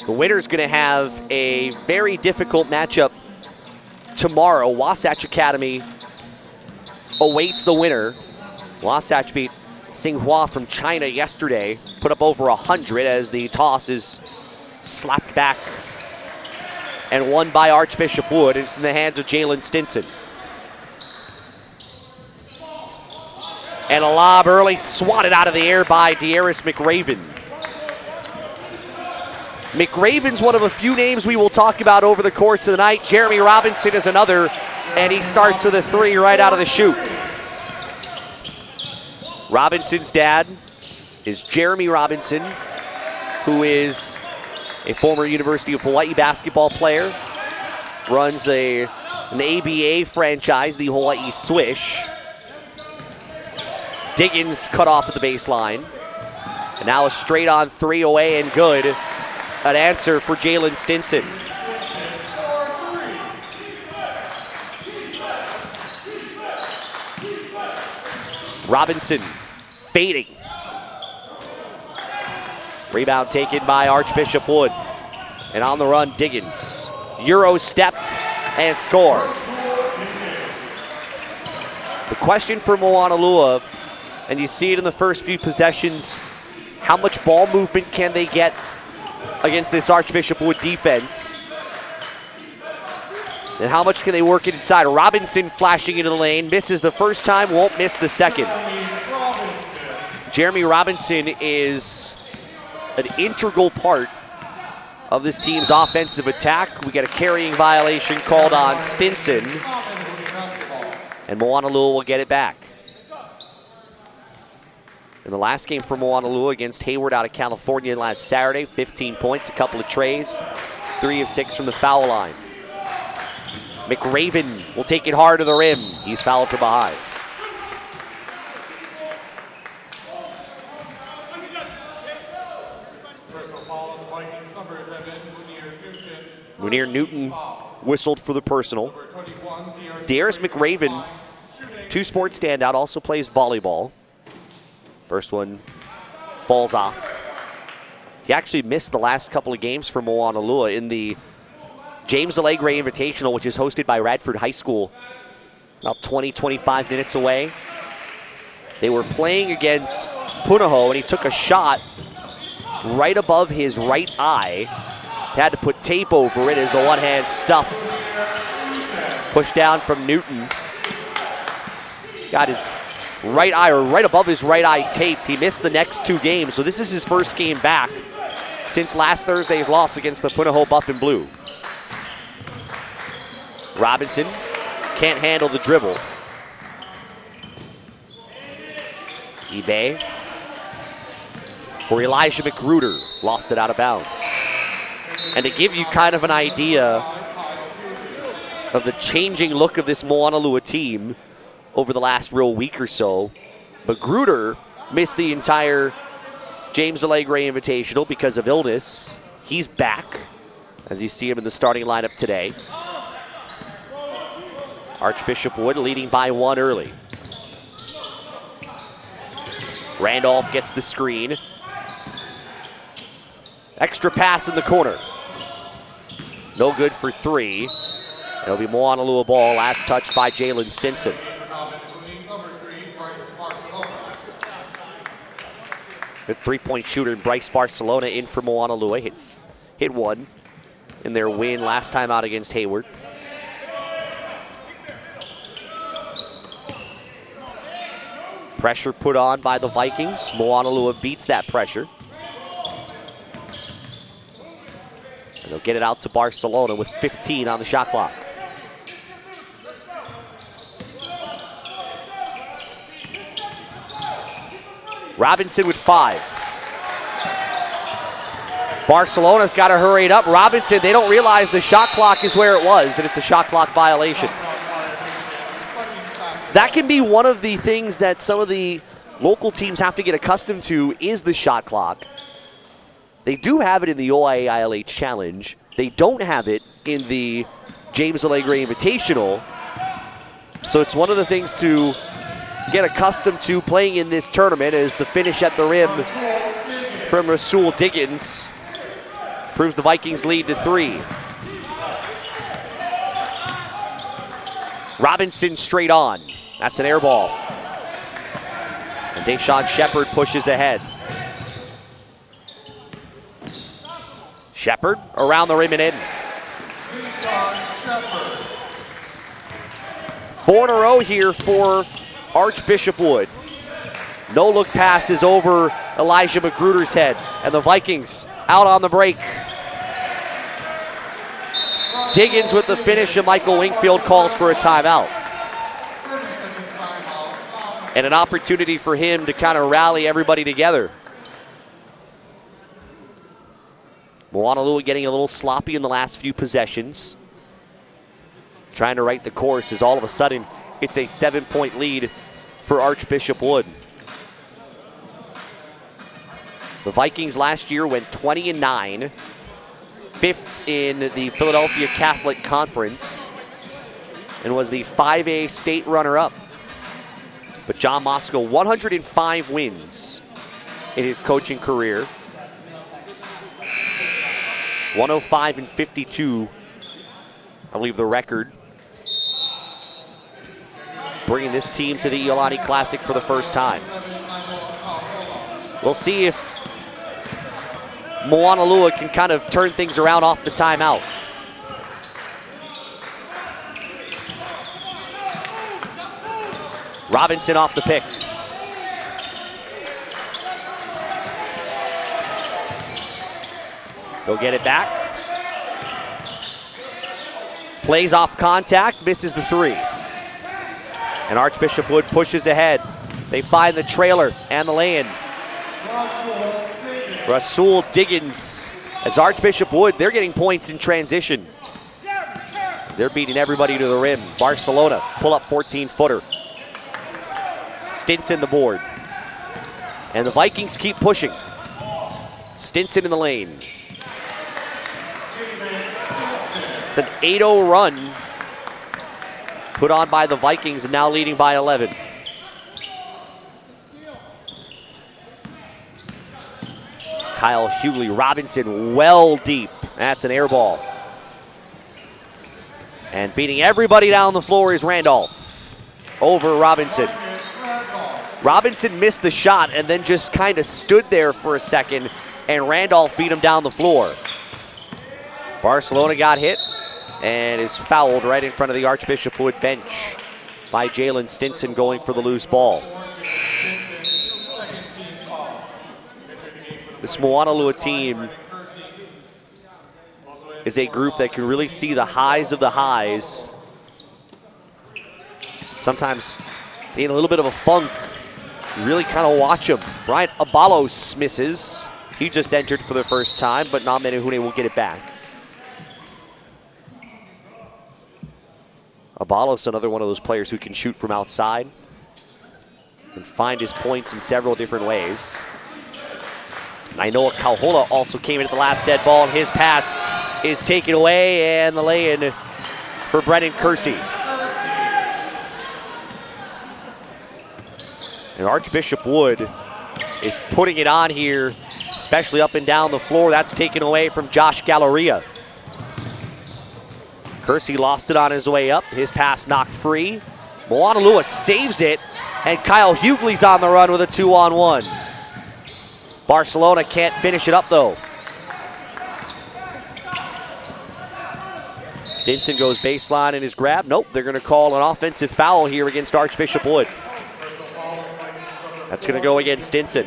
The winner's going to have a very difficult matchup tomorrow. Wasatch Academy awaits the winner. Wasatch beat Tsinghua from China yesterday, put up over 100 as the toss is slapped back and won by Archbishop Wood. It's in the hands of Jalen Stinson. And a lob early, swatted out of the air by De'Aris McRaven. McRaven's one of a few names we will talk about over the course of the night. Jeremy Robinson is another, and he starts with a three right out of the chute. Robinson's dad is Jeremy Robinson, who is a former University of Hawaii basketball player, runs an ABA franchise, the Hawaii Swish. Diggins cut off at the baseline. And now a straight on three away and good. An answer for Jalen Stinson. Robinson fading. Rebound taken by Archbishop Wood. And on the run, Diggins. Euro step and score. The question for Moanalua, and you see it in the first few possessions, how much ball movement can they get against this Archbishop Wood defense? And how much can they work it inside? Robinson flashing into the lane, misses the first time, won't miss the second. Jeremy Robinson is an integral part of this team's offensive attack. We get a carrying violation called on Stinson, and Moanalua will get it back. In the last game for Moanalua against Hayward out of California last Saturday, 15 points, a couple of trays, 3 of 6 from the foul line. McRaven will take it hard to the rim. He's fouled from behind. Munir Newton whistled for the personal. De'Aris McRaven, two-sport standout, also plays volleyball. First one falls off. He actually missed the last couple of games for Moanalua in the James Allegre Invitational, which is hosted by Radford High School, about 20, 25 minutes away. They were playing against Punahou, and he took a shot right above his right eye. Had to put tape over it as a one-hand stuff. Pushed down from Newton. Got his right eye, or right above his right eye, taped. He missed the next 2 games, so this is his first game back since last Thursday's loss against the Punahou Buff and Blue. Robinson can't handle the dribble. eBay for Elijah McGruder, lost it out of bounds. And to give you kind of an idea of the changing look of this Moanalua team over the last real week or so, McGruder missed the entire James Allegre Invitational because of illness. He's back, as you see him in the starting lineup today. Archbishop Wood leading by 1 early. Randolph gets the screen. Extra pass in the corner. No good for 3. It'll be Moanalua ball, last touch by Jalen Stinson. Good three-point shooter Bryce Barcelona in for Moanalua. Hit one in their win last time out against Hayward. Pressure put on by the Vikings. Moanalua beats that pressure. And they'll get it out to Barcelona with 15 on the shot clock. Robinson with 5. Barcelona's got to hurry it up. Robinson, they don't realize the shot clock is where it was, and it's a shot clock violation. That can be one of the things that some of the local teams have to get accustomed to, is the shot clock. They do have it in the OIAILA Challenge. They don't have it in the James Allegre Invitational. So it's one of the things to get accustomed to playing in this tournament, as the finish at the rim from Rahsool Diggins proves the Vikings lead to 3. Robinson straight on. That's an air ball. And Deshaun Shepard pushes ahead. Shepard around the rim and in. 4 in a row here for Archbishop Wood. No look pass is over Elijah Magruder's head, and the Vikings out on the break. Diggins with the finish, and Michael Wingfield calls for a timeout. And an opportunity for him to kind of rally everybody together. Moanalua getting a little sloppy in the last few possessions. Trying to right the course, as all of a sudden it's a 7-point lead for Archbishop Wood. The Vikings last year went 20-9, 5th in the Philadelphia Catholic Conference, and was the 5A state runner-up. But John Mosco, 105 wins in his coaching career. 105-52, I believe, the record. Bringing this team to the Iolani Classic for the first time. We'll see if Moanalua can kind of turn things around off the timeout. Robinson off the pick. He'll get it back. Plays off contact, misses the 3. And Archbishop Wood pushes ahead. They find the trailer and the lay-in. Rahsool Diggins. As Archbishop Wood, they're getting points in transition. They're beating everybody to the rim. Barcelona, pull up 14-footer. Stinson the board. And the Vikings keep pushing. Stinson in the lane. It's an 8-0 run put on by the Vikings, and now leading by 11. Kyle Hughley, Robinson well deep. That's an air ball. And beating everybody down the floor is Randolph over Robinson. Robinson missed the shot and then just kind of stood there for a second, and Randolph beat him down the floor. Barcelona got hit and is fouled right in front of the Archbishop Wood bench by Jalen Stinson, going for the loose ball. This Moanalua team is a group that can really see the highs of the highs. Sometimes in a little bit of a funk, you really kind of watch them. Brian Abalos misses. He just entered for the first time, but Namenehune will get it back. Abalos, another one of those players who can shoot from outside and find his points in several different ways. Nainoa Kauhola also came in at the last dead ball, and his pass is taken away, and the lay-in for Brennan Kersey. And Archbishop Wood is putting it on here, especially up and down the floor. That's taken away from Josh Galleria. Kersey lost it on his way up. His pass knocked free. Moanalua saves it, and Kyle Hughley's on the run with a 2-on-1. Barcelona can't finish it up, though. Stinson goes baseline in his grab. Nope, they're going to call an offensive foul here against Archbishop Wood. That's going to go against Stinson.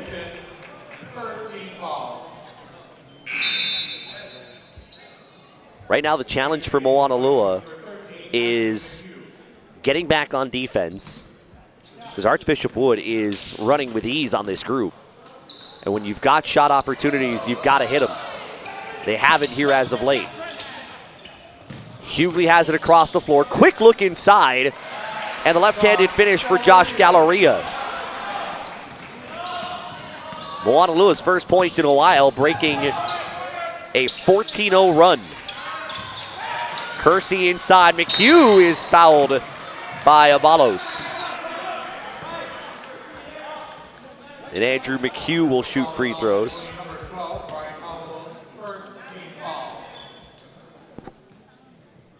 Right now, the challenge for Moanalua is getting back on defense, because Archbishop Wood is running with ease on this group. And when you've got shot opportunities, you've got to hit them. They haven't here as of late. Hughley has it across the floor. Quick look inside, and the left-handed finish for Josh Galleria. Moanalua's first points in a while, breaking a 14-0 run. Kersey inside. McHugh is fouled by Abalos. And Andrew McHugh will shoot free throws.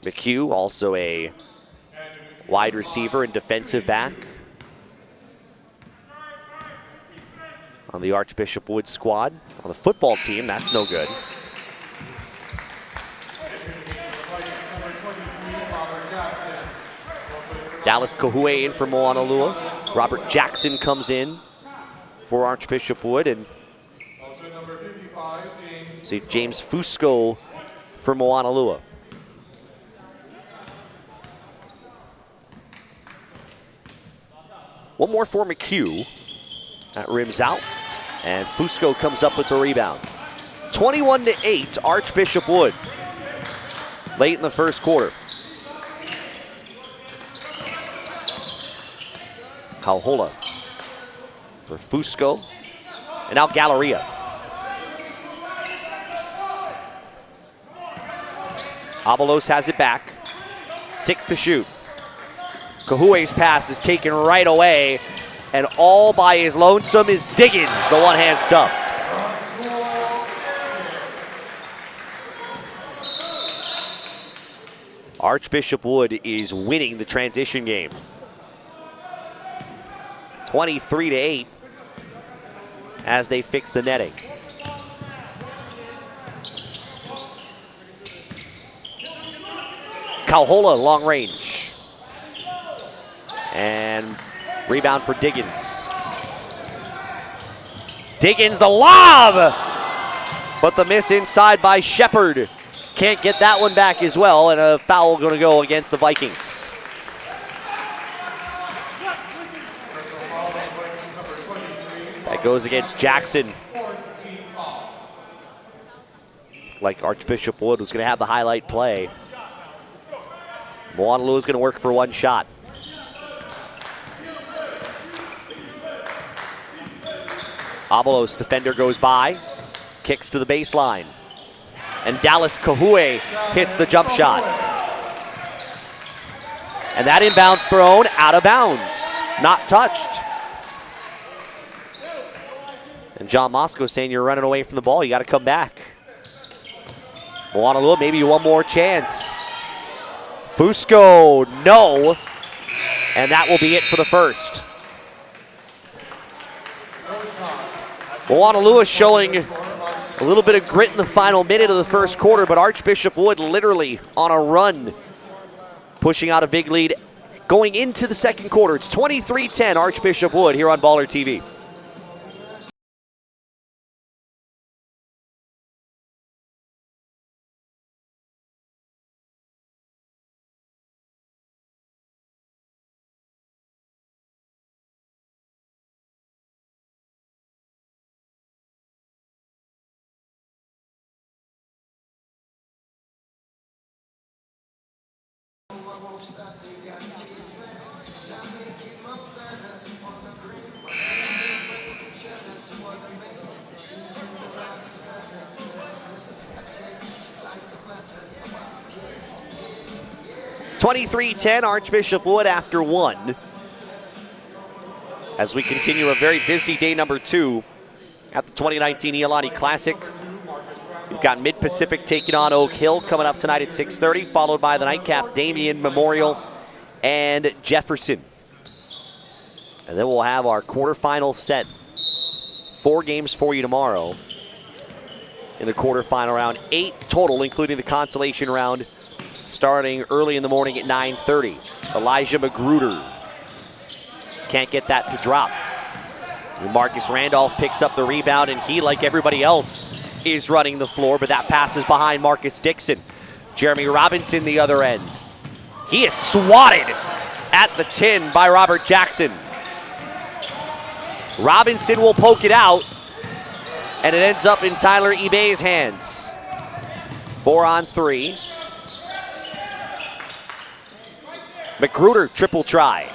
McHugh, also a wide receiver and defensive back on the Archbishop Wood squad. On the football team, that's no good. Dallas Kahue in for Moanalua. Robert Jackson comes in for Archbishop Wood, and see James Fusco for Moanalua. One more for McHugh. That rims out, and Fusco comes up with the rebound. 21-8, Archbishop Wood. Late in the first quarter. Kauhola for Fusco, and now Galleria. Avalos has it back. 6 to shoot. Kahue's pass is taken right away, and all by his lonesome is Diggins. The one-hand stuff. Archbishop Wood is winning the transition game. 23-8 as they fix the netting. Kauhola, long range. And rebound for Diggins. Diggins, the lob! But the miss inside by Shepard. Can't get that one back as well, and a foul going to go against the Vikings. That goes against Jackson. Like Archbishop Wood was going to have the highlight play. Moanalua is going to work for one shot. Avalos, defender goes by, kicks to the baseline. And Dallas Kahue hits the jump shot. And that inbound thrown out of bounds, not touched. And John Moscow saying you're running away from the ball, you got to come back. Moanalua, maybe one more chance. Fusco, no. And that will be it for the first. Moanalua showing a little bit of grit in the final minute of the first quarter, but Archbishop Wood literally on a run, pushing out a big lead going into the second quarter. It's 23-10 Archbishop Wood here on BallerTV. (23-10) Archbishop Wood after one. As we continue a very busy day number 2 at the 2019 Iolani Classic. We've got Mid-Pacific taking on Oak Hill coming up tonight at 6:30, followed by the nightcap Damien, Memorial, and Jefferson. And then we'll have our quarterfinal set. 4 games for you tomorrow in the quarterfinal round. 8 total, including the consolation round, starting early in the morning at 9:30. Elijah Magruder can't get that to drop. And Marcus Randolph picks up the rebound, and he, like everybody else, is running the floor, but that pass is behind Marcus Dixon. Jeremy Robinson the other end. He is swatted at the tin by Robert Jackson. Robinson will poke it out, and it ends up in Tyler Ebay's hands. 4 on 3. Magruder triple try.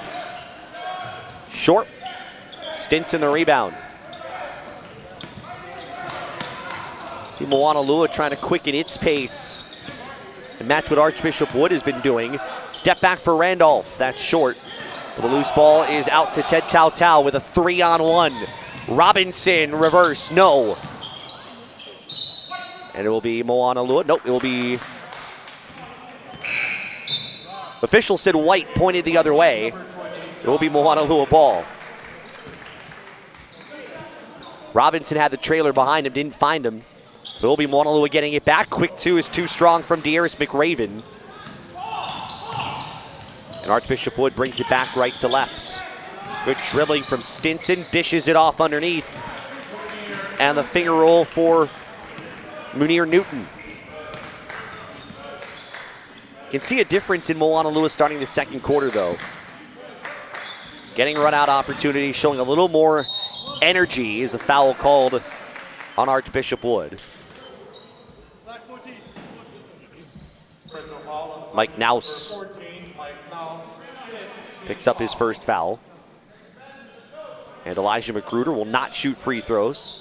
Short. Stinson the rebound. See Moanalua trying to quicken its pace and match what Archbishop Wood has been doing. Step back for Randolph. That's short. But the loose ball is out to Ted Tao Tao with a 3-on-1. Robinson, reverse, no. And it will be Moanalua. Nope, it will be... Official said white, pointed the other way. It will be Moanalua ball. Robinson had the trailer behind him, didn't find him. It will be Moanalua getting it back. Quick two is too strong from Darius McRaven. And Archbishop Wood brings it back right to left. Good dribbling from Stinson, dishes it off underneath. And the finger roll for Munir Newton. You can see a difference in Moanalua starting the second quarter, though. Getting run-out opportunities, showing a little more energy is a foul called on Archbishop Wood. Mike Naus picks up his first foul. And Elijah Magruder will not shoot free throws.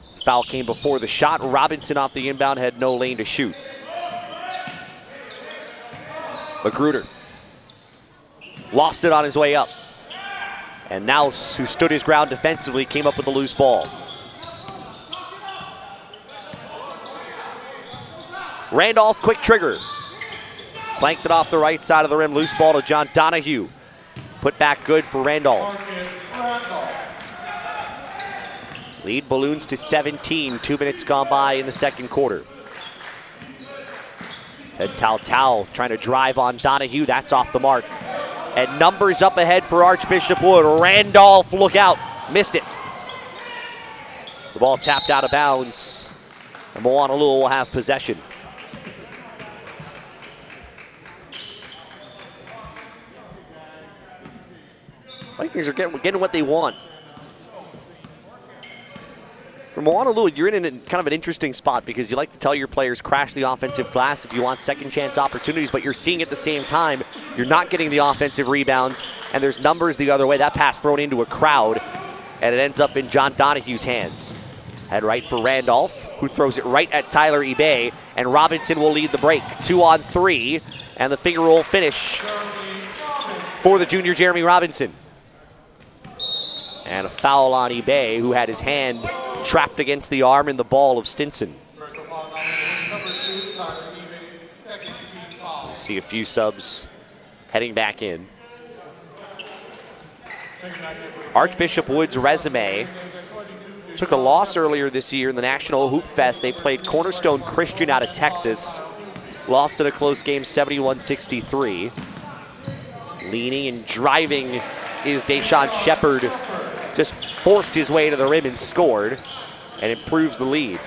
This foul came before the shot. Robinson off the inbound had no lane to shoot. Magruder lost it on his way up. And Naus, who stood his ground defensively, came up with a loose ball. Randolph, quick trigger. Planked it off the right side of the rim. Loose ball to John Donahue. Put back good for Randolph. Lead balloons to 17. 2 minutes gone by in the second quarter. And Tao trying to drive on Donahue. That's off the mark. And numbers up ahead for Archbishop Wood. Randolph, look out. Missed it. The ball tapped out of bounds. And Moanalua will have possession. Vikings are getting what they want. For Moanalua, you're in kind of an interesting spot because you like to tell your players crash the offensive glass if you want second chance opportunities, but you're seeing at the same time you're not getting the offensive rebounds, and there's numbers the other way. That pass thrown into a crowd, and it ends up in John Donahue's hands. Head right for Randolph, who throws it right at Tyler Ebay, and Robinson will lead the break. 2 on 3, and the finger roll finish for the junior Jeremy Robinson. And a foul on Ebay, who had his hand trapped against the arm and the ball of Stinson. See a few subs heading back in. Archbishop Wood's resume took a loss earlier this year in the National Hoop Fest. They played Cornerstone Christian out of Texas. Lost in a close game, 71-63. Leaning and driving is Deshaun Shepard. Just forced his way to the rim and scored, and improves the lead.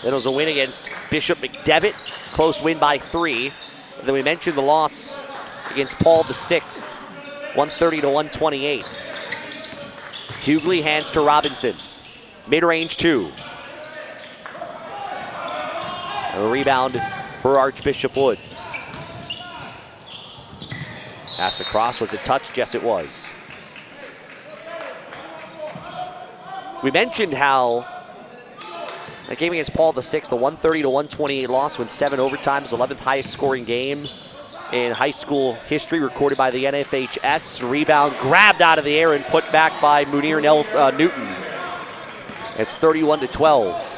Then it was a win against Bishop McDevitt, close win by 3. And then we mentioned the loss against Paul VI, 130-128. Hughley hands to Robinson, mid-range 2. A rebound for Archbishop Wood. Pass across, was it touched? Yes, it was. We mentioned how that game against Paul VI, the 130-128 loss, went 7 overtimes, 11th highest scoring game in high school history, recorded by the NFHS. Rebound grabbed out of the air and put back by Munir Newton. It's 31-12.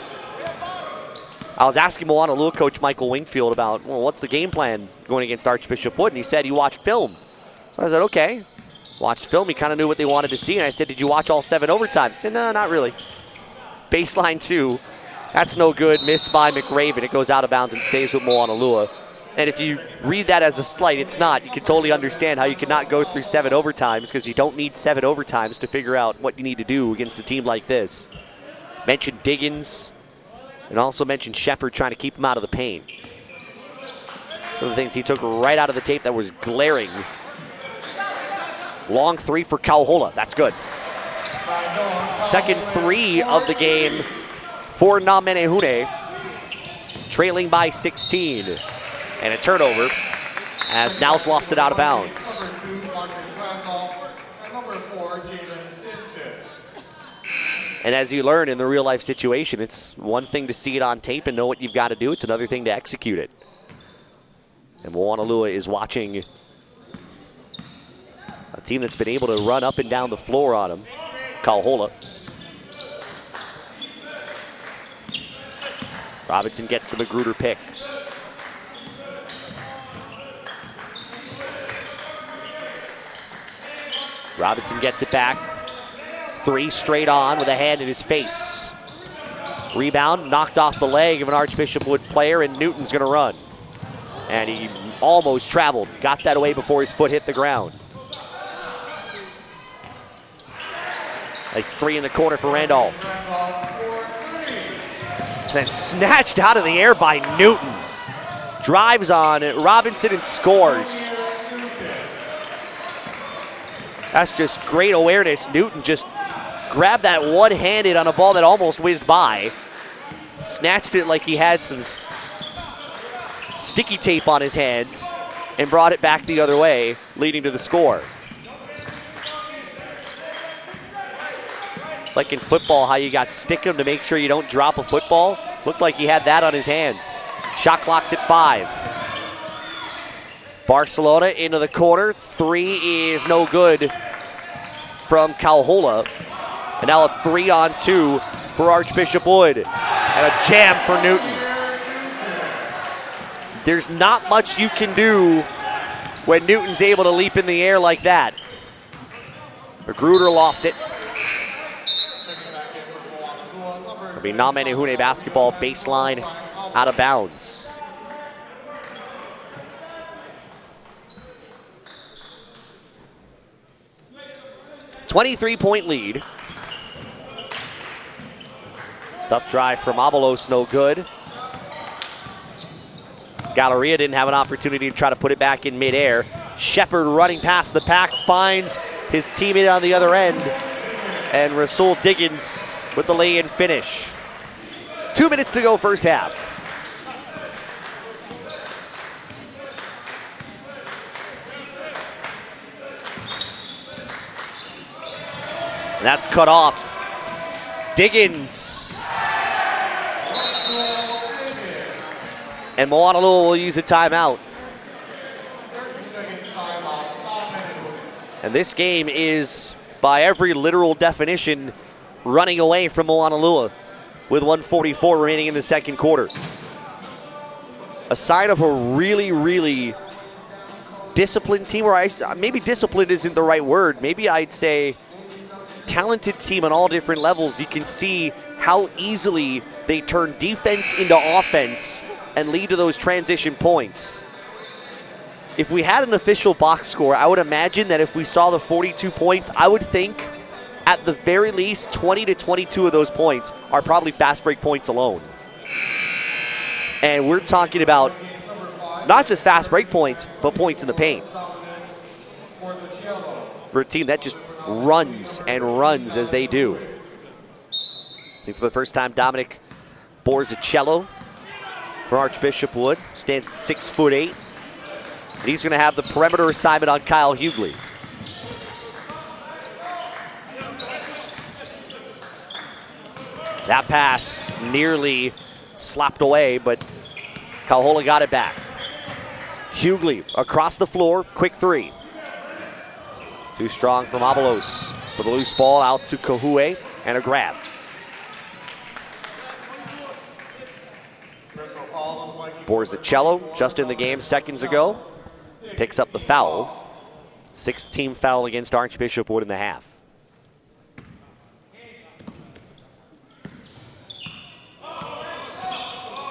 I was asking Moanalua coach Michael Wingfield about, well, what's the game plan going against Archbishop Wood? And he said he watched film. So I said, okay. Watched film, he kind of knew what they wanted to see. And I said, did you watch all 7 overtimes? He said, no, not really. Baseline 2, that's no good. Missed by McRaven. It goes out of bounds and stays with Moanalua. And if you read that as a slight, it's not. You can totally understand how you cannot go through 7 overtimes because you don't need 7 overtimes to figure out what you need to do against a team like this. Mentioned Diggins, and also mentioned Shepard trying to keep him out of the paint. Some of the things he took right out of the tape that was glaring. Long 3 for Kauhola, that's good. Second 3 of the game for Namenehune, trailing by 16. And a turnover as Naus lost it out of bounds. And as you learn in the real life situation, it's one thing to see it on tape and know what you've got to do. It's another thing to execute it. And Moanalua is watching a team that's been able to run up and down the floor on him. Kauhola. Robinson gets the Magruder pick. Robinson gets it back. 3 straight on with a hand in his face. Rebound knocked off the leg of an Archbishop Wood player, and Newton's going to run. And he almost traveled. Got that away before his foot hit the ground. Nice 3 in the corner for Randolph. Then snatched out of the air by Newton. Drives on Robinson and scores. That's just great awareness. Newton just grabbed that one-handed on a ball that almost whizzed by. Snatched it like he had some sticky tape on his hands and brought it back the other way, leading to the score. Like in football, how you got stickum to make sure you don't drop a football. Looked like he had that on his hands. Shot clock's at 5. Barcelona into the corner. 3 is no good from Kauhola. And now a 3-on-2 for Archbishop Wood. And a jam for Newton. There's not much you can do when Newton's able to leap in the air like that. Magruder lost it. It'll be Namenehune basketball, baseline out of bounds. .23 lead. Tough drive from Avalos, no good. Galleria didn't have an opportunity to try to put it back in midair. Shepard running past the pack, finds his teammate on the other end. And Rahsool Diggins with the lay-in finish. 2 minutes to go first half. And that's cut off. Diggins. And Moanalua will use a timeout. And this game is, by every literal definition, running away from Moanalua with 1:44 remaining in the second quarter. A sign of a really, really disciplined team, or maybe disciplined isn't the right word. Maybe I'd say talented team on all different levels. You can see how easily they turn defense into offense and lead to those transition points. If we had an official box score, I would imagine that if we saw the 42 points, I would think at the very least 20 to 22 of those points are probably fast break points alone. And we're talking about not just fast break points, but points in the paint. For a team that just runs and runs as they do. See, for the first time, Dominic Borzacello for Archbishop Wood, stands at 6'8". And he's going to have the perimeter assignment on Kyle Hughley. That pass nearly slapped away, but Kauhola got it back. Hughley across the floor, quick 3. Too strong from Avalos for the loose ball out to Kahue and a grab. Borzacello, just in the game seconds ago, picks up the foul. 6th team foul against Archbishop Wood in the half.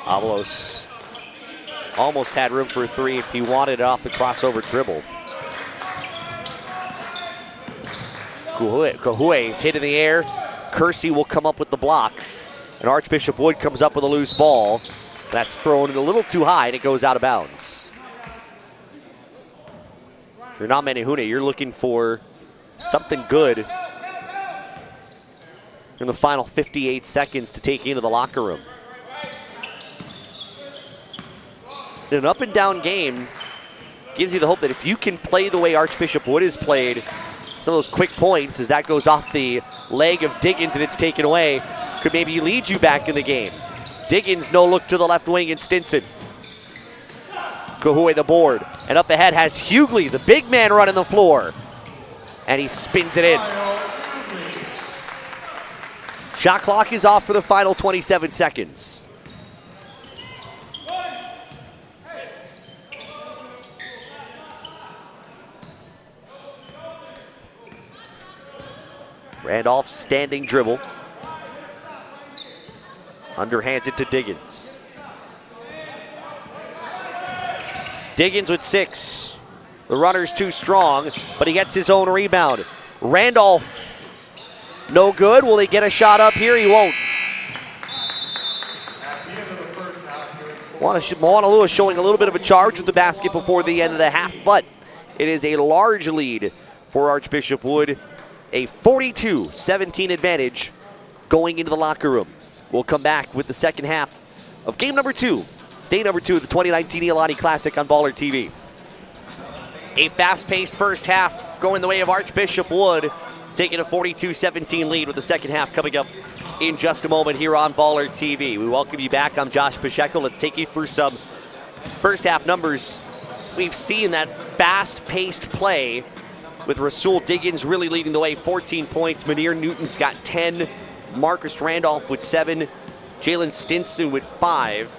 Avalos almost had room for a 3 if he wanted it off the crossover dribble. Kahue is hit in the air. Kersey will come up with the block. And Archbishop Wood comes up with a loose ball. That's thrown a little too high and it goes out of bounds. If you're not Menehune, you're looking for something good in the final 58 seconds to take into the locker room. In an up and down game, gives you the hope that if you can play the way Archbishop Wood has played, some of those quick points as that goes off the leg of Diggins and it's taken away, could maybe lead you back in the game. Diggins, no look to the left wing, and Stinson. Kahue the board, and up ahead has Hughley, the big man running the floor. and he spins it in. Shot clock is off for the final 27 seconds. Randolph standing dribble. Underhands it to Diggins. Diggins with 6. The runner's too strong, but he gets his own rebound. Randolph, no good. Will he get a shot up here? He won't. Moanalua showing a little bit of a charge with the basket before the end of the half, but it is a large lead for Archbishop Wood. A 42-17 advantage going into the locker room. We'll come back with the second half of game number 2. Day number 2 of the 2019 Iolani Classic on BallerTV. A fast-paced first half going the way of Archbishop Wood, taking a 42-17 lead with the second half coming up in just a moment here on BallerTV. We welcome you back. I'm Josh Pacheco. Let's take you through some first half numbers. We've seen that fast-paced play with Rahsool Diggins really leading the way, 14 points. Munir Newton's got 10. Marcus Randolph with 7. Jalen Stinson with 5.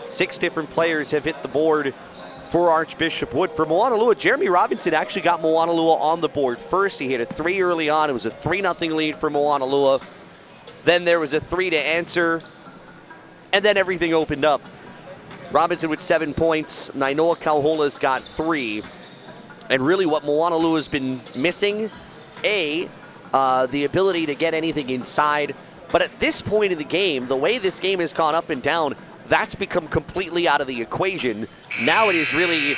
6 different players have hit the board for Archbishop Wood. For Moanalua, Jeremy Robinson actually got Moanalua on the board first. He hit a 3 early on. It was a 3-0 lead for Moanalua. Then there was a 3 to answer, and then everything opened up. Robinson with 7 points. Nainoa Kauhola's got 3. And really what Moanalua has been missing, the ability to get anything inside. But at this point in the game, the way this game has gone up and down, that's become completely out of the equation. Now it is really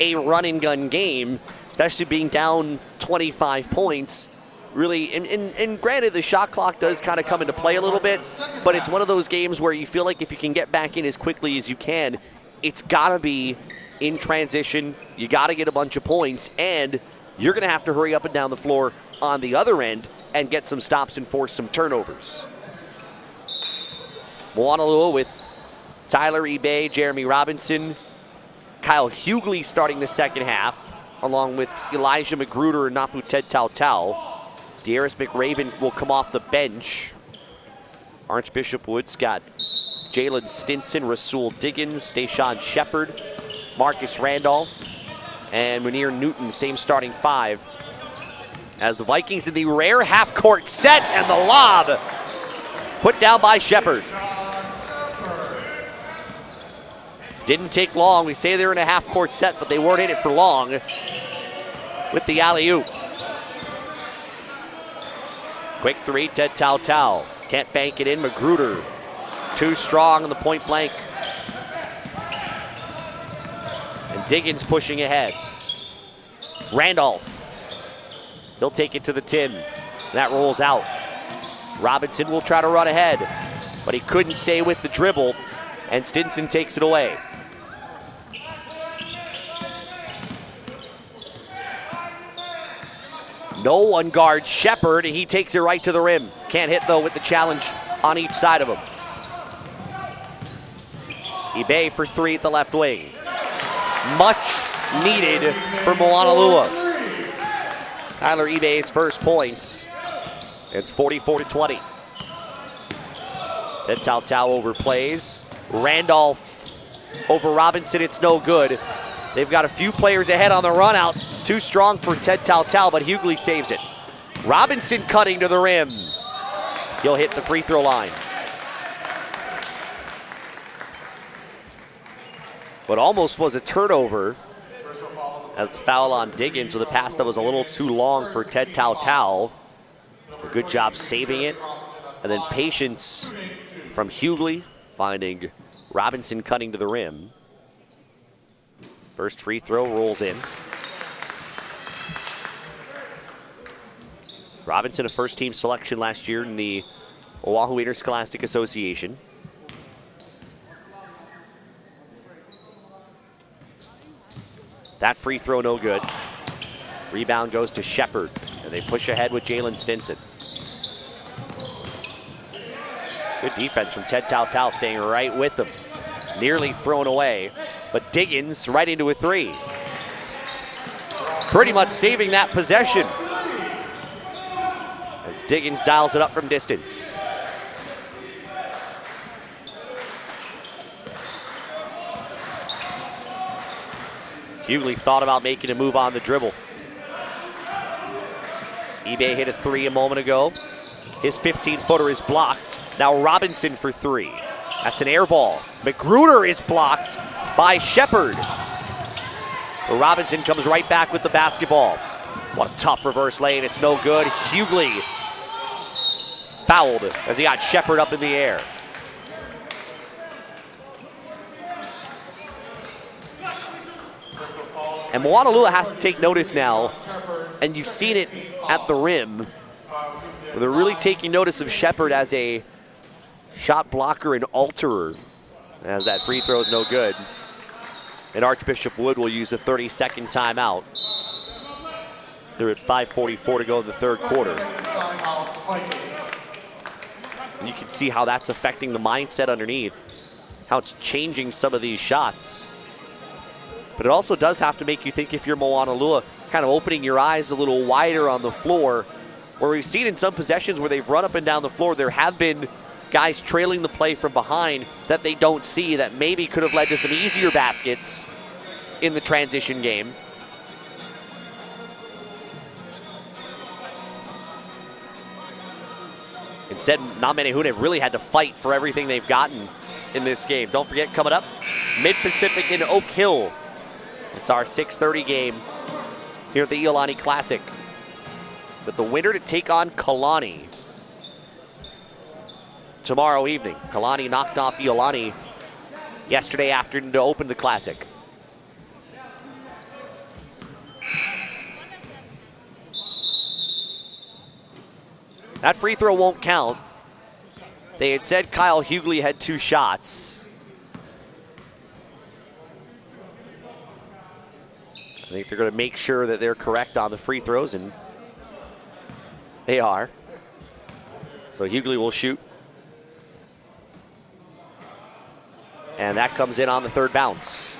a run-and-gun game, especially being down 25 points. Really, and granted, the shot clock does kind of come into play a little bit, but it's one of those games where you feel like if you can get back in as quickly as you can, it's got to be in transition. You got to get a bunch of points, and you're going to have to hurry up and down the floor on the other end and get some stops and force some turnovers. Moanalua with Tyler Ebay, Jeremy Robinson, Kyle Hughley starting the second half, along with Elijah Magruder and Napu Ted Tau Tau. Darius McRaven will come off the bench. Archbishop Wood's got Jalen Stinson, Rahsool Diggins, Deshaun Shepard, Marcus Randolph, and Munir Newton, same starting 5. As the Vikings in the rare half-court set, and the lob put down by Shepard. Didn't take long. We say they're in a half-court set, but they weren't in it for long with the alley-oop. Quick 3, Ted Tau Tau. Can't bank it in. Magruder, too strong on the point blank. And Diggins pushing ahead. Randolph. He'll take it to the tin. That rolls out. Robinson will try to run ahead, but he couldn't stay with the dribble, and Stinson takes it away. No one guards Shepard, and he takes it right to the rim. Can't hit, though, with the challenge on each side of him. Ebay for 3 at the left wing. Much needed for Moanalua. Tyler Ebay's first points. It's 44-20. Then Tau Tau overplays. Randolph over Robinson, it's no good. They've got a few players ahead on the run out. Too strong for Ted Tau Tau, but Hughley saves it. Robinson cutting to the rim. He'll hit the free throw line. But almost was a turnover as the foul on Diggins with a pass that was a little too long for Ted Tau Tau. A good job saving it. And then patience from Hughley, finding Robinson cutting to the rim. First free throw rolls in. Robinson, a first-team selection last year in the Oahu Interscholastic Association. That free throw no good. Rebound goes to Shepard, and they push ahead with Jalen Stinson. Good defense from Ted Tau Tau, staying right with them. Nearly thrown away, but Diggins right into a 3. Pretty much saving that possession. as Diggins dials it up from distance. Hughley thought about making a move on the dribble. eBay hit a 3 a moment ago. His 15-footer is blocked. Now Robinson for 3. That's an air ball. Magruder is blocked by Shepard. But Robinson comes right back with the basketball. What a tough reverse lane. It's no good. Hughley fouled as he got Shepard up in the air. And Moanalua has to take notice now, and you've seen it at the rim, where they're really taking notice of Shepard as a shot blocker and alterer, as that free throw is no good. And Archbishop Wood will use a 30-second timeout. They're at 5:44 to go in the third quarter. And you can see how that's affecting the mindset underneath, how it's changing some of these shots. But it also does have to make you think, if you're Moanalua, kind of opening your eyes a little wider on the floor, where we've seen in some possessions where they've run up and down the floor, there have been guys trailing the play from behind that they don't see, that maybe could have led to some easier baskets in the transition game. Instead, Namenehune have really had to fight for everything they've gotten in this game. Don't forget, coming up, Mid-Pacific in Oak Hill. It's our 6:30 game here at the Iolani Classic, with the winner to take on Kalani tomorrow evening. Kalani knocked off Iolani yesterday afternoon to open the Classic. That free throw won't count. They had said Kyle Hughley had 2 shots. I think they're going to make sure that they're correct on the free throws, and they are. So Hughley will shoot. And that comes in on the third bounce.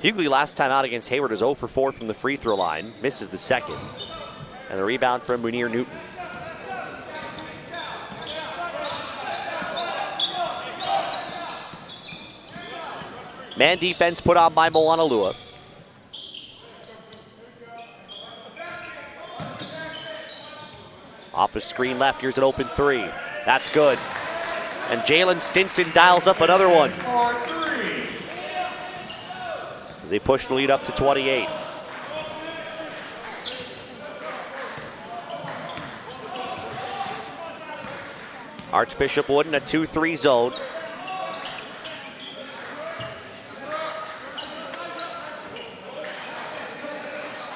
Hughley last time out against Hayward is 0 for 4 from the free throw line. Misses the second. And the rebound from Munir Newton. Man defense put on by Moanalua. Off the screen left, here's an open 3. That's good. And Jalen Stinson dials up another one, as they push the lead up to 28. Archbishop Wood in a 2-3 zone.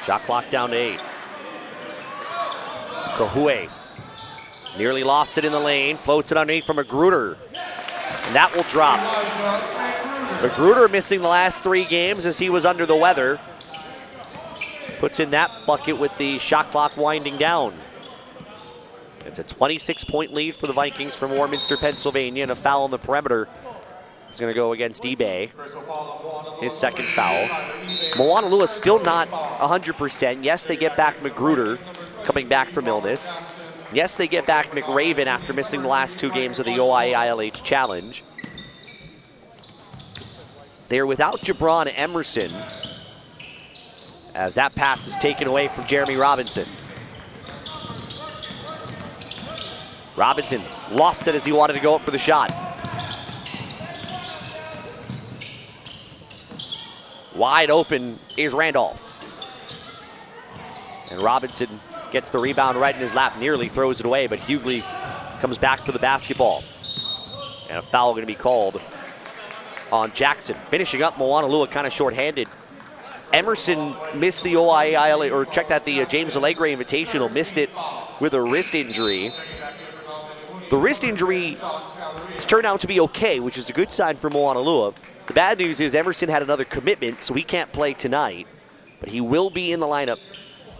Shot clock down to 8. Kahue nearly lost it in the lane, floats it underneath from Magruder, and that will drop. Magruder missing the last 3 games as he was under the weather. Puts in that bucket with the shot clock winding down. It's a 26-point lead for the Vikings from Warminster, Pennsylvania, and a foul on the perimeter. It's going to go against eBay. His second foul. Moanalua still not 100%. Yes, they get back Magruder coming back from illness. Yes, they get back McRaven after missing the last 2 games of the OIILH Challenge. They're without Jabron Emerson, as that pass is taken away from Jeremy Robinson. Robinson lost it as he wanted to go up for the shot. Wide open is Randolph. And Robinson gets the rebound right in his lap, nearly throws it away, but Hughley comes back for the basketball. And a foul going to be called on Jackson. Finishing up, Moanalua kind of shorthanded. Emerson missed the OIILA, or check that, the James Allegre Invitational, missed it with a wrist injury. The wrist injury has turned out to be okay, which is a good sign for Moanalua. The bad news is Emerson had another commitment, so he can't play tonight, but he will be in the lineup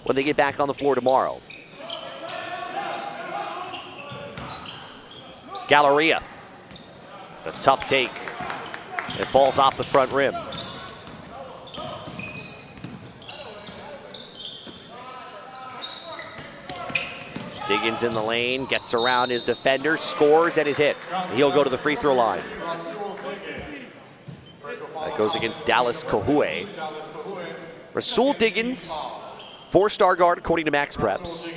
when they get back on the floor tomorrow. Galleria. It's a tough take. It falls off the front rim. Diggins in the lane, gets around his defender, scores, and is hit. He'll go to the free throw line. That goes against Dallas Kahue. Rahsool Diggins, 4-star guard according to Max Preps,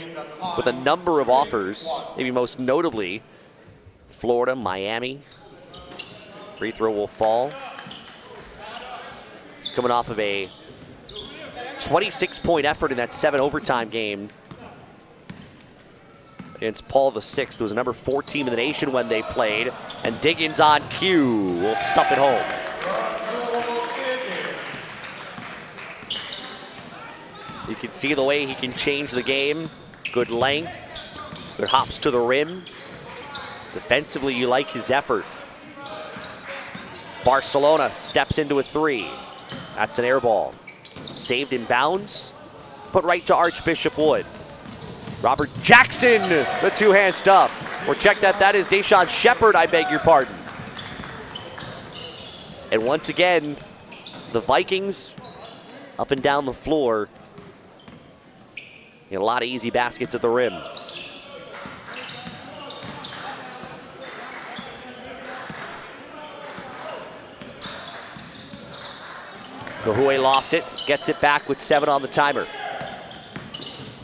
with a number of offers, maybe most notably Florida, Miami. Free throw will fall. He's coming off of a 26-point effort in that 7 overtime game against Paul VI, who was number 4 team in the nation when they played. And Diggins on cue will stuff it home. You can see the way he can change the game. Good length, good hops to the rim. Defensively, you like his effort. Barcelona steps into a 3. That's an air ball. Saved in bounds, put right to Archbishop Wood. Robert Jackson, the two-hand stuff. Or check that, that is Deshaun Shepard, I beg your pardon. And once again, the Vikings up and down the floor. A lot of easy baskets at the rim. Kahue lost it, gets it back with 7 on the timer.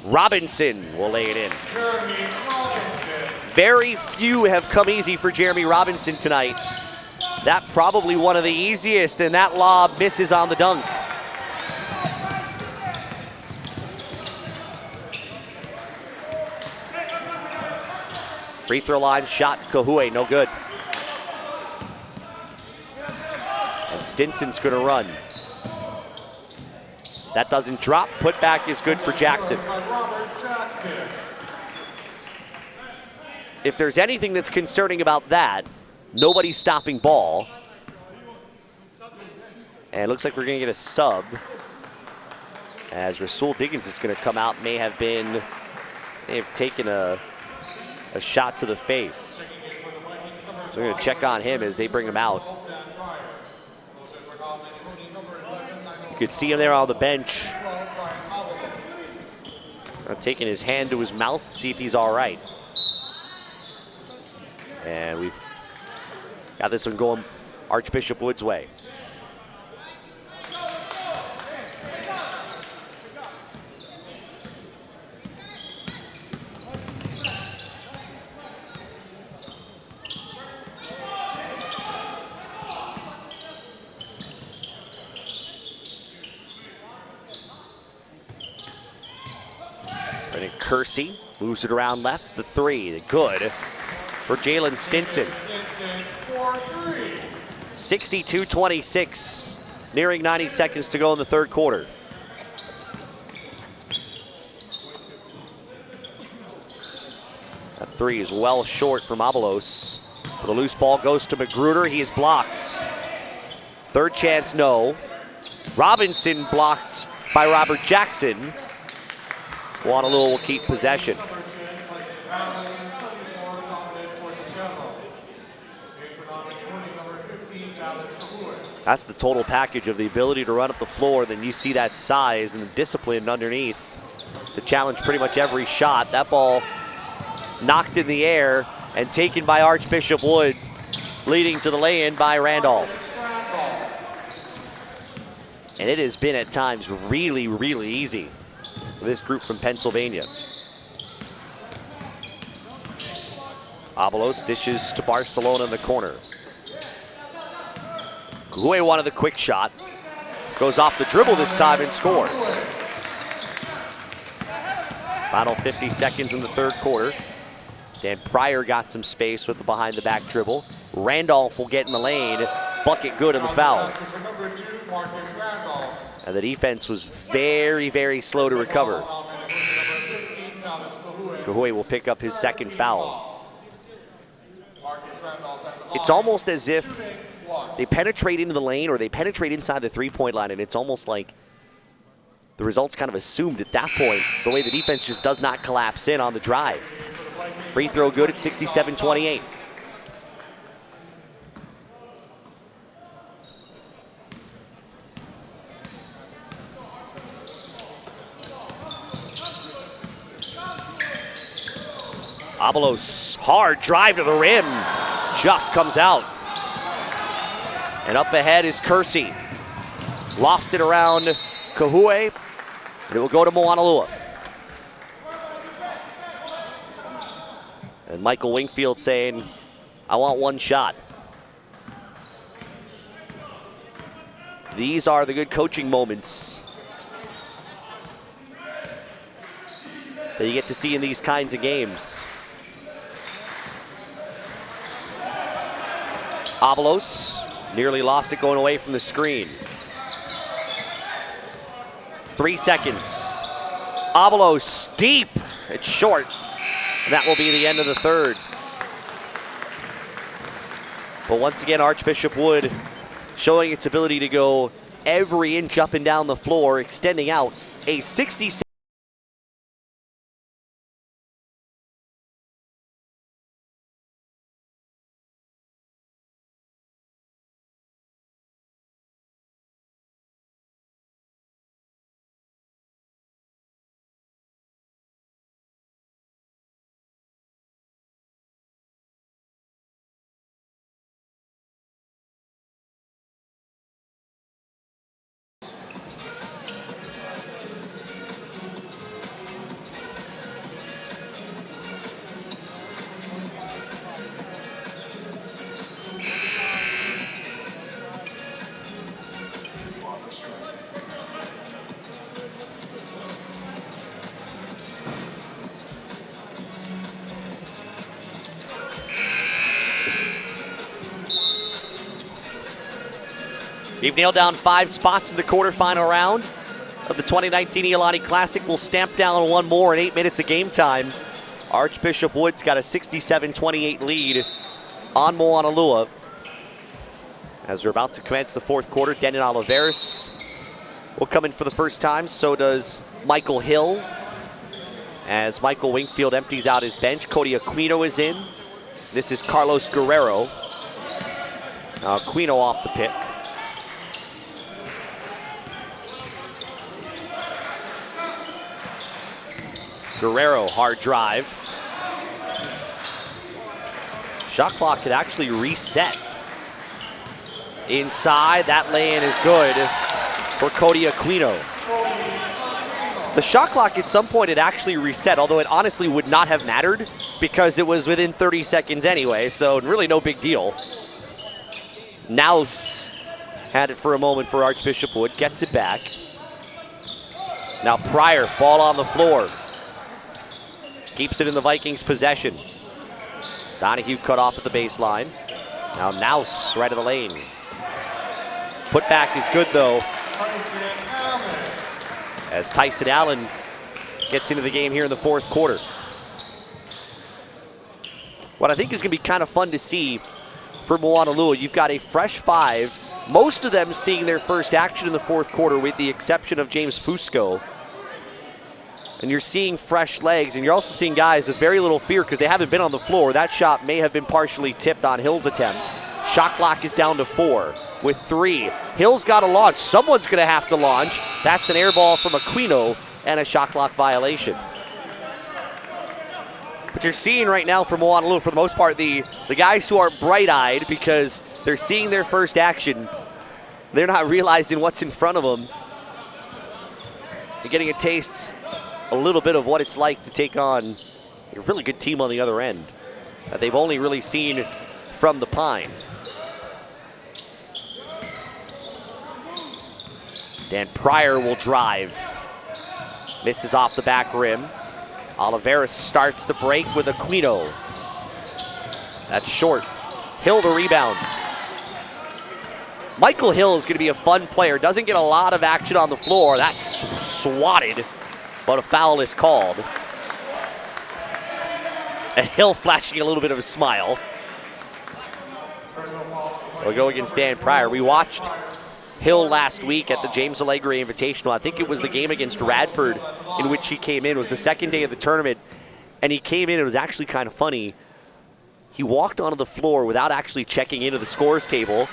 Robinson will lay it in. Very few have come easy for Jeremy Robinson tonight. That probably one of the easiest, and that lob misses on the dunk. Free throw line shot, Kahue, no good. And Stinson's gonna run. That doesn't drop, put back is good for Jackson. If there's anything that's concerning about that, nobody's stopping ball. And it looks like we're gonna get a sub, as Rahsool Diggins is gonna come out, may have taken a shot to the face. So we're gonna check on him as they bring him out. You could see him there on the bench, taking his hand to his mouth to see if he's all right. And we've got this one going Archbishop Wood's way. Kersey moves it around left, the 3, good for Jalen Stinson. 62-26, nearing 90 seconds to go in the third quarter. That 3 is well short from Abalos. The loose ball goes to Magruder, he is blocked. Third chance, no. Robinson blocked by Robert Jackson. Moanalua will keep possession. That's the total package of the ability to run up the floor. Then you see that size and the discipline underneath to challenge pretty much every shot. That ball knocked in the air and taken by Archbishop Wood, leading to the lay-in by Randolph. And it has been at times really, really easy for this group from Pennsylvania. Abalos dishes to Barcelona in the corner. Kahue wanted the quick shot. Goes off the dribble this time and scores. Final 50 seconds in the third quarter. Dan Pryor got some space with the behind the back dribble. Randolph will get in the lane. Bucket good in the foul. And the defense was very, very slow to recover. Kahue will pick up his second foul. It's almost as if they penetrate into the lane or they penetrate inside the three-point line, and it's almost like the result's kind of assumed at that point, the way the defense just does not collapse in on the drive. Free throw good at 67-28. Avalos, hard drive to the rim. Just comes out. And up ahead is Kersey. Lost it around Kahue. And it will go to Moanalua. And Michael Wingfield saying, I want one shot. These are the good coaching moments that you get to see in these kinds of games. Avalos nearly lost it going away from the screen. 3 seconds. Avalos deep. It's short. And that will be the end of the third. But once again, Archbishop Wood showing its ability to go every inch up and down the floor, extending out a 66. We've nailed down 5 spots in the quarterfinal round of the 2019 Iolani Classic. We'll stamp down one more in 8 minutes of game time. Archbishop Wood's got a 67-28 lead on Moanalua. As we're about to commence the fourth quarter, Denon Oliveris will come in for the first time. So does Michael Hill. As Michael Wingfield empties out his bench, Cody Aquino is in. This is Carlos Guerrero. Aquino off the pick. Guerrero, hard drive. Shot clock could actually reset. Inside, that lay-in is good for Cody Aquino. The shot clock at some point had actually reset, although it honestly would not have mattered because it was within 30 seconds anyway, so really no big deal. Naus had it for a moment for Archbishop Wood, gets it back. Now Pryor, ball on the floor. Keeps it in the Vikings' possession. Donahue cut off at the baseline. Now Naus right of the lane. Put back is good though. As Tyson Allen gets into the game here in the fourth quarter. What I think is going to be kind of fun to see for Moanalua, you've got a fresh 5, most of them seeing their first action in the fourth quarter with the exception of James Fusco. And you're seeing fresh legs, and you're also seeing guys with very little fear because they haven't been on the floor. That shot may have been partially tipped on Hill's attempt. Shot clock is down to 4 with 3. Hill's got to launch. Someone's going to have to launch. That's an air ball from Aquino and a shot clock violation. But you're seeing right now from Moanalua, for the most part, the guys who are bright-eyed because they're seeing their first action. They're not realizing what's in front of them. They're getting a taste, a little bit of what it's like to take on a really good team on the other end that they've only really seen from the Pine. Dan Pryor will drive. Misses off the back rim. Oliveris starts the break with Aquino. That's short. Hill the rebound. Michael Hill is going to be a fun player. Doesn't get a lot of action on the floor. That's swatted, but a foul is called. And Hill flashing a little bit of a smile. We'll go against Dan Pryor. We watched Hill last week at the James Allegri Invitational. I think it was the game against Radford in which he came in. It was the second day of the tournament, and he came in. It was actually kind of funny. He walked onto the floor without actually checking into the scores table.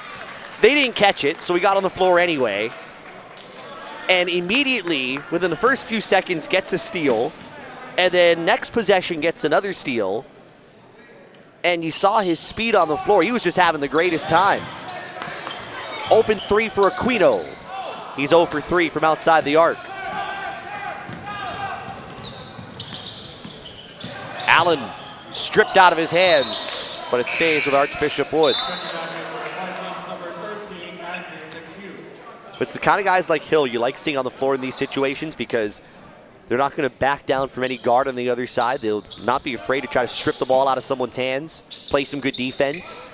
They didn't catch it, so he got on the floor anyway. And immediately, within the first few seconds, gets a steal. And then next possession gets another steal. and you saw his speed on the floor. He was just having the greatest time. Open three for Aquino. He's 0 for 3 from outside the arc. Allen stripped out of his hands, but it stays with Archbishop Wood. But it's the kind of guys like Hill you like seeing on the floor in these situations because they're not going to back down from any guard on the other side. They'll not be afraid to try to strip the ball out of someone's hands, play some good defense.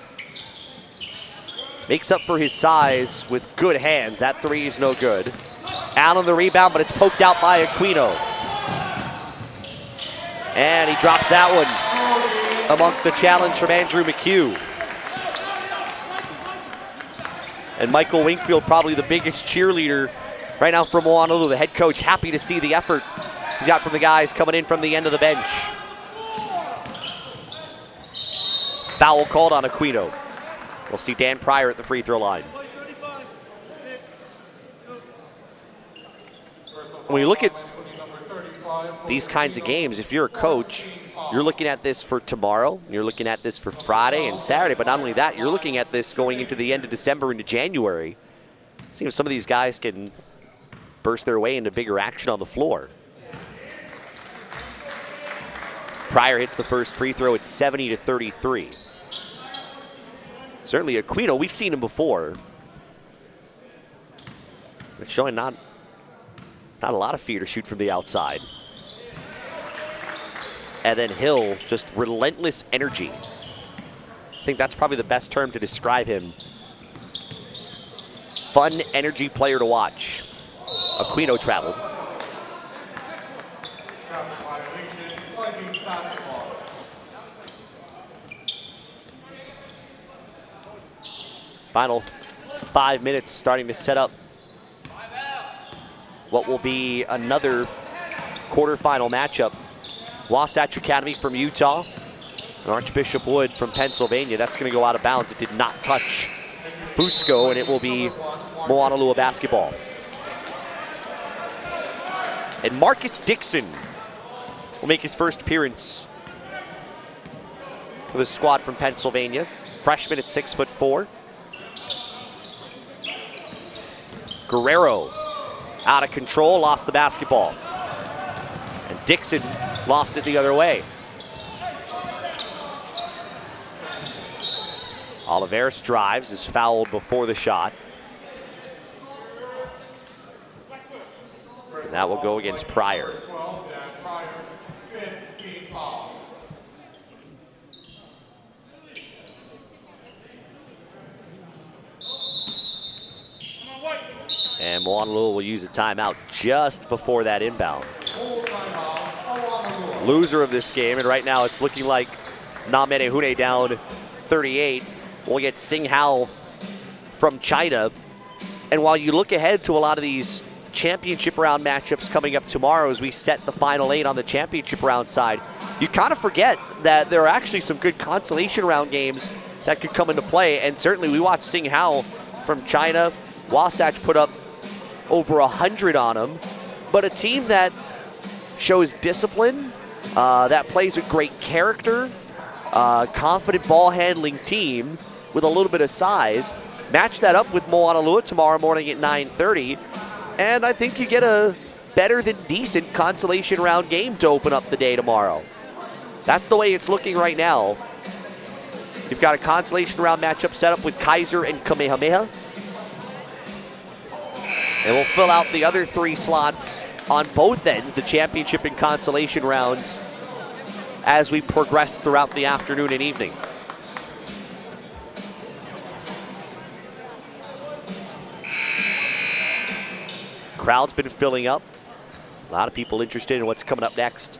Makes up for his size with good hands. That three is no good. Allen the rebound, but it's poked out by Aquino. And he drops that one amongst the challenge from Andrew McHugh. And Michael Wingfield, probably the biggest cheerleader right now from Moanalua, the head coach, happy to see the effort he's got from the guys coming in from the end of the bench. Foul called on Aquino. We'll see Dan Pryor at the free throw line. When you look at these kinds of games, if you're a coach, you're looking at this for tomorrow, you're looking at this for Friday and Saturday, but not only that, you're looking at this going into the end of December into January. See if some of these guys can burst their way into bigger action on the floor. Pryor hits the first free throw at 70-33. Certainly Aquino, we've seen him before. But showing not a lot of fear to shoot from the outside. And then Hill, just relentless energy. I think that's probably the best term to describe him. Fun, energy player to watch. Aquino traveled. Final 5 minutes starting to set up what will be another quarterfinal matchup. Wasatch Academy from Utah and Archbishop Wood from Pennsylvania. That's going to go out of bounds. It did not touch Fusco, and it will be Moanalua basketball. And Marcus Dixon will make his first appearance for the squad from Pennsylvania. Freshman at 6'4". Guerrero out of control, lost the basketball. And Dixon lost it the other way. Oliveris drives, is fouled before the shot. And that will go against Pryor. And Moanalua will use a timeout just before that inbound. Loser of this game, and right now it's looking like Namenehune down 38. We'll get Sing Hao from China. And while you look ahead to a lot of these championship round matchups coming up tomorrow as we set the final 8 on the championship round side, you kind of forget that there are actually some good consolation round games that could come into play. And certainly we watched Sing Hao from China. Wasatch put up over 100 on them, but a team that shows discipline, that plays with great character, confident ball handling team with a little bit of size. Match that up with Moanalua tomorrow morning at 9:30, and I think you get a better than decent consolation round game to open up the day tomorrow. That's the way it's looking right now. You've got a consolation round matchup set up with Kaiser and Kamehameha. And we'll fill out the other 3 slots on both ends, the championship and consolation rounds, as we progress throughout the afternoon and evening. Crowd's been filling up. A lot of people interested in what's coming up next.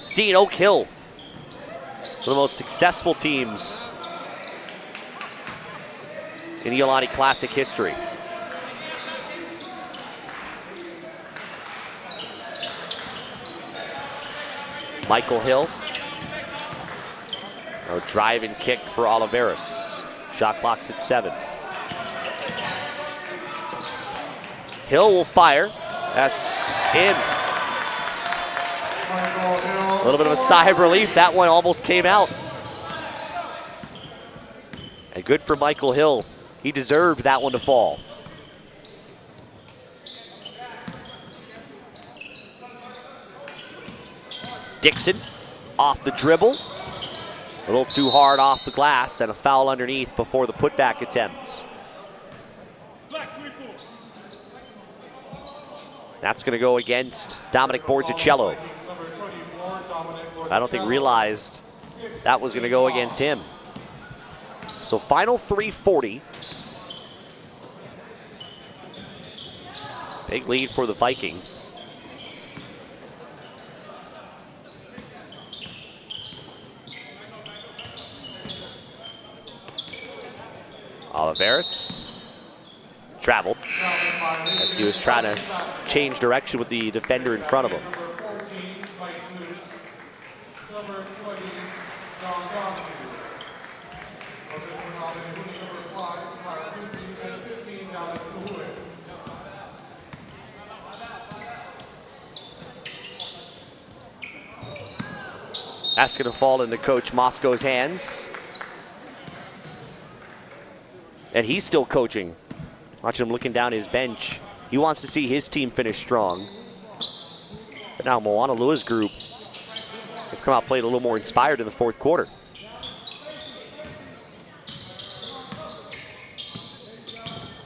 Seeing Oak Hill, one of the most successful teams in Iolani Classic history. Michael Hill. A drive and kick for Oliveris. Shot clock's at 7. Hill will fire. That's in. A little bit of a sigh of relief. That one almost came out. And good for Michael Hill. He deserved that one to fall. Dixon off the dribble. A little too hard off the glass and a foul underneath before the putback attempt. That's going to go against Dominic Borzicello. I don't think realized that was going to go against him. So final 3:40. Big lead for the Vikings. Oliveris traveled as he was trying to change direction with the defender in front of him. That's going to fall into Coach Mosco's hands. And he's still coaching. Watch him looking down his bench. He wants to see his team finish strong. But now Moanalua's group have come out played a little more inspired in the fourth quarter.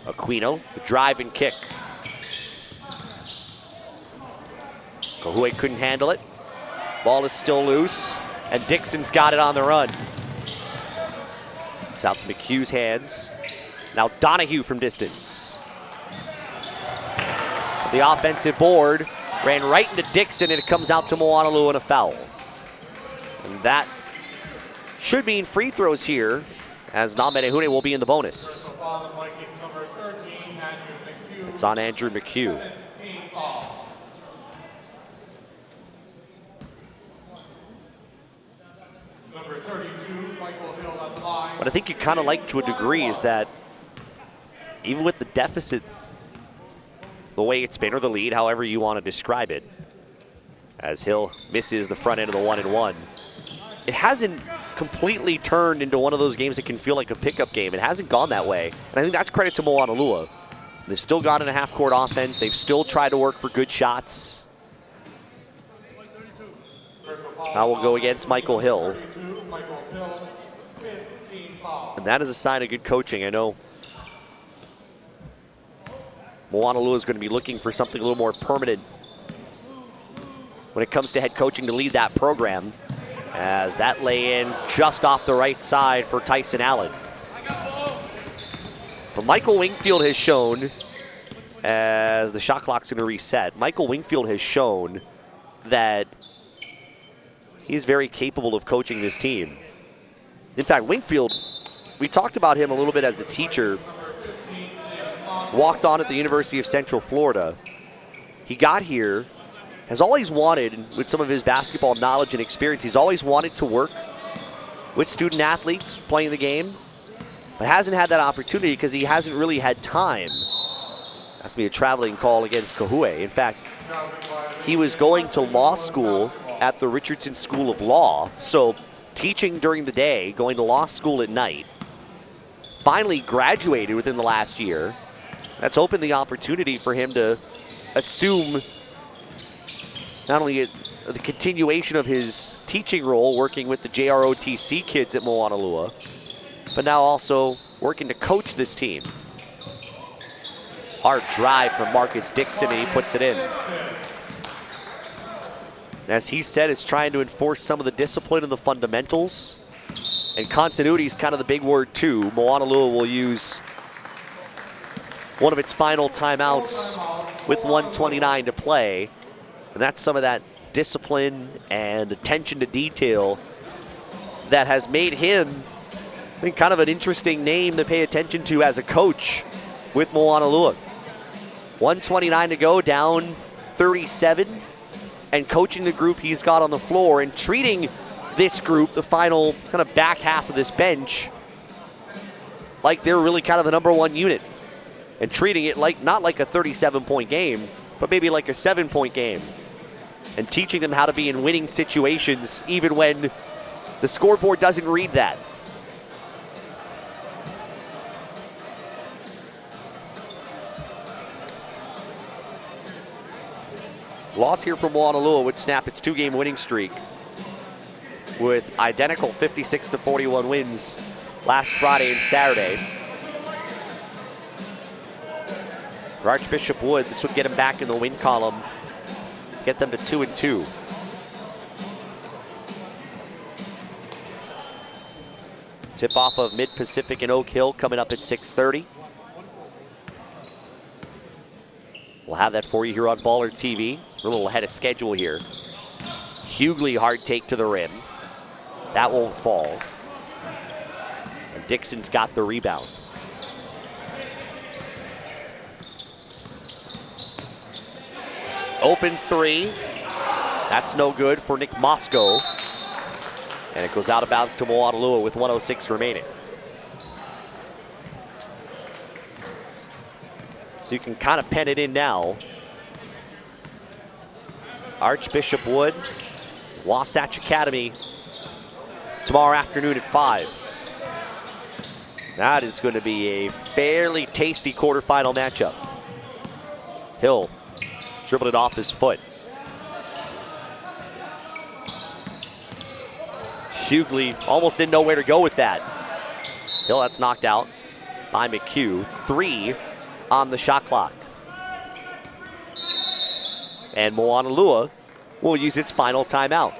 Aquino, the drive and kick. Kohue couldn't handle it. Ball is still loose, and Dixon's got it on the run. It's out to McHugh's hands. Now Donahue from distance. The offensive board ran right into Dixon, and it comes out to Moanalua and a foul. And that should mean free throws here, as Namenehune will be in the bonus. It's on Andrew McHugh. What I think you kind of like to a degree is that even with the deficit, the way it's been, or the lead, however you want to describe it, as Hill misses the front end of the 1-and-1, it hasn't completely turned into one of those games that can feel like a pickup game. It hasn't gone that way, and I think that's credit to Moanalua. They've still got in a half-court offense. They've still tried to work for good shots. Now we'll go against Michael Hill. And that is a sign of good coaching. I know Moanalua is going to be looking for something a little more permanent when it comes to head coaching to lead that program, as that lay in just off the right side for Tyson Allen. But Michael Wingfield has shown, as the shot clock's going to reset, Michael Wingfield has shown that he's very capable of coaching this team. In fact, Wingfield, we talked about him a little bit as a teacher. Walked on at the University of Central Florida. He got here, has always wanted, with some of his basketball knowledge and experience, he's always wanted to work with student athletes playing the game, but hasn't had that opportunity because he hasn't really had time. That's be a traveling call against Kohue. In fact, he was going to law school at the Richardson School of Law, so teaching during the day, going to law school at night. Finally graduated within the last year. That's opened the opportunity for him to assume not only the continuation of his teaching role, working with the JROTC kids at Moanalua, but now also working to coach this team. Hard drive from Marcus Dixon, and he puts it in. As he said, it's trying to enforce some of the discipline and the fundamentals. And continuity is kind of the big word too. Moanalua will use one of its final timeouts with 1:29 to play. And that's some of that discipline and attention to detail that has made him, I think, kind of an interesting name to pay attention to as a coach with Moanalua. 1:29 to go, down 37, and coaching the group he's got on the floor and treating this group, the final kind of back half of this bench, like they're really kind of the #1 unit, and treating it like not like a 37-point game, but maybe like a 7-point game, and teaching them how to be in winning situations even when the scoreboard doesn't read that. Loss here from Moanalua would snap its 2-game winning streak with identical 56-41 wins last Friday and Saturday. For Archbishop Wood, this would get him back in the win column, get them to 2-2. Tip-off of Mid-Pacific and Oak Hill coming up at 6:30. We'll have that for you here on BallerTV. We're a little ahead of schedule here. Hughley hard take to the rim. That won't fall. And Dixon's got the rebound. Open three. That's no good for Nick Moscow. And it goes out of bounds to Moanalua with 1:06 remaining. So you can kind of pen it in now. Archbishop Wood, Wasatch Academy, tomorrow afternoon at 5. That is going to be a fairly tasty quarterfinal matchup. Hill dribbled it off his foot. Hughley almost didn't know where to go with that. Hill, that's knocked out by McHugh. 3 on the shot clock. And Moanalua will use its final timeout.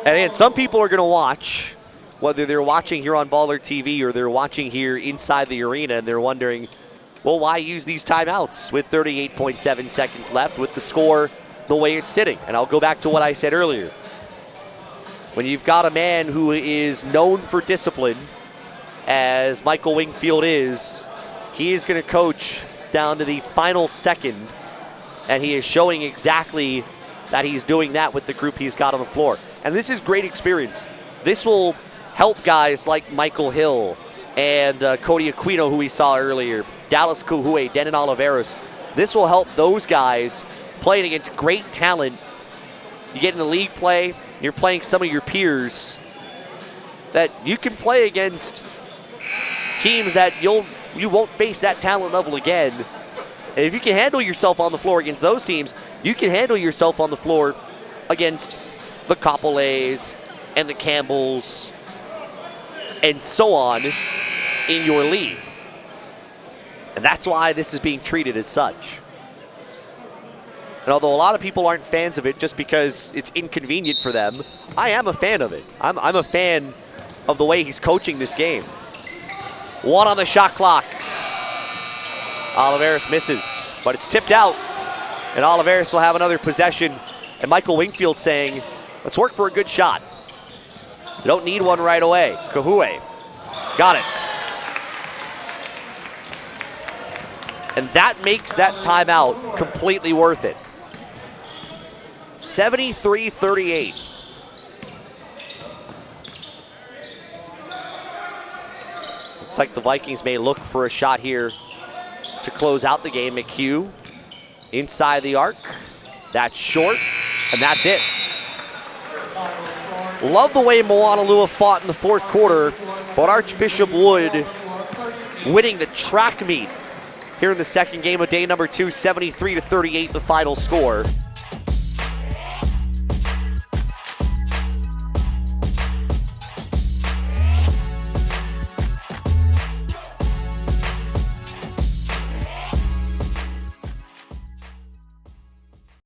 And again, some people are going to watch, whether they're watching here on BallerTV or they're watching here inside the arena, and they're wondering, well, why use these timeouts with 38.7 seconds left with the score the way it's sitting? And I'll go back to what I said earlier. When you've got a man who is known for discipline, as Michael Wingfield is, he is going to coach down to the final second, and he is showing exactly that he's doing that with the group he's got on the floor. And this is great experience. This will help guys like Michael Hill and Cody Aquino, who we saw earlier, Dallas Kuhue, Denon Oliveros. This will help those guys playing against great talent. You get into league play, you're playing some of your peers that you can play against teams that you won't face that talent level again. And if you can handle yourself on the floor against those teams, you can handle yourself on the floor against the Coppolays and the Campbells and so on in your league. And that's why this is being treated as such. And although a lot of people aren't fans of it just because it's inconvenient for them, I am a fan of it. I'm a fan of the way he's coaching this game. 1 on the shot clock. Oliveros misses, but it's tipped out. And Oliveros will have another possession. And Michael Wingfield saying, let's work for a good shot. You don't need one right away. Kuhue, got it. And that makes that timeout completely worth it. 73-38. Looks like the Vikings may look for a shot here to close out the game. McHugh inside the arc. That's short, and that's it. Love the way Moanalua fought in the fourth quarter, but Archbishop Wood winning the track meet here in the second game of day number 2, 73-38, the final score.